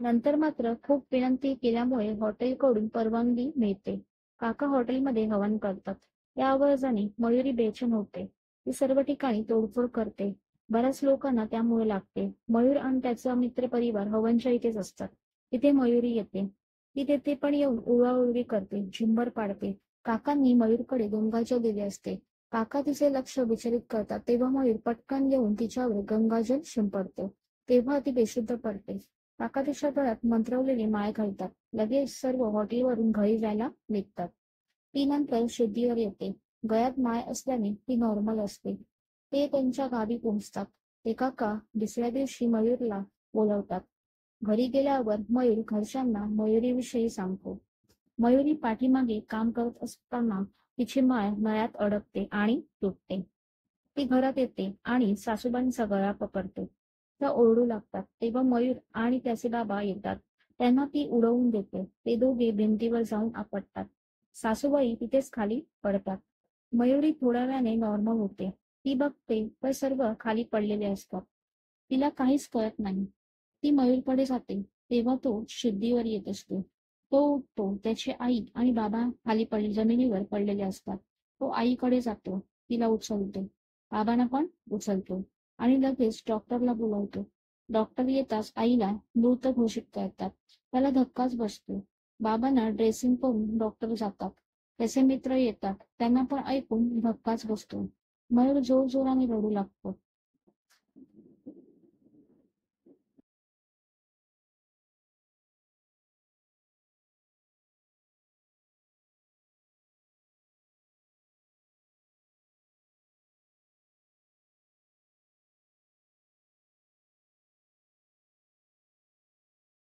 नंतर मात्र खूप विनंती केल्यामुळे हॉटेलकडून परवानगी मिळते. काका हॉटेलमध्ये हवन करतात. या आवाजाने मयुरी बेचैन होते. ती सर्व ठिकाणी तोडफोड करते. बऱ्याच लोकांना त्यामुळे लागते. मयूर आणि त्याचा मित्रपरिवार हवनच्या इथेच असतात. तिथे मयुरी येते. ती तेथे पण येऊन उडवाउडवी करते, झुंबर पाडते. काकांनी मयूरकडे गंगाजल दिले असते. काका तिचे लक्ष विचलित करतात तेव्हा मयूर पटकन येऊन तिच्यावर गंगाजल शिंपडतो. तेव्हा ती बेशुद्ध पडते. काका तिच्या गळ्यात मंत्रवलेली माळ घालतात. लगेच सर्व हॉटेलवरून घरी जायला निघतात. ती नंतर शुद्धीवर येते. गळ्यात माळ असल्याने ती नॉर्मल असते. ते त्यांच्या गावी पोहोचतात. ते काका दुसऱ्या दिवशी मयूरला बोलवतात. घरी गेल्यावर मयूर घरच्यांना मयुरीविषयी सांगतो. मयुरी पाठीमागे काम करत असताना तिची माळ नळ्यात अडकते आणि तुटते. ती घरात येते आणि सासूबाईंचा गळा पकडते. त्या ओरडू लागतात. तेव्हा मयूर आणि त्याचे बाबा येतात. त्यांना ती उडवून देते. ते दोघे भिंतीवर जाऊन आपटतात. सासूबाई तिथेच खाली पडतात. मयुरी थोड्या वेळाने नॉर्मल होते. ती बघते तर सर्व खाली पडलेले असतात. तिला काहीच कळत नाही. ती मयूरकडे जाते. तेव्हा तो शुद्धीवर येत असतो. तो उठतो. त्याची आई आणि बाबा खाली जमिनीवर पडलेले असतात. तो आईकडे जातो. तिला उचलतो. बाबांना पण उचलतो आणि लगेच डॉक्टरला बोलावतो. डॉक्टर येताच आईला मृत घोषित करतात. त्याला धक्काच बसतो. बाबांना ड्रेसिंग करून डॉक्टर जातात. त्याचे मित्र येतात. त्यांना पण ऐकून धक्काच बसतो. मयूर जोरजोराने रडू लागतो.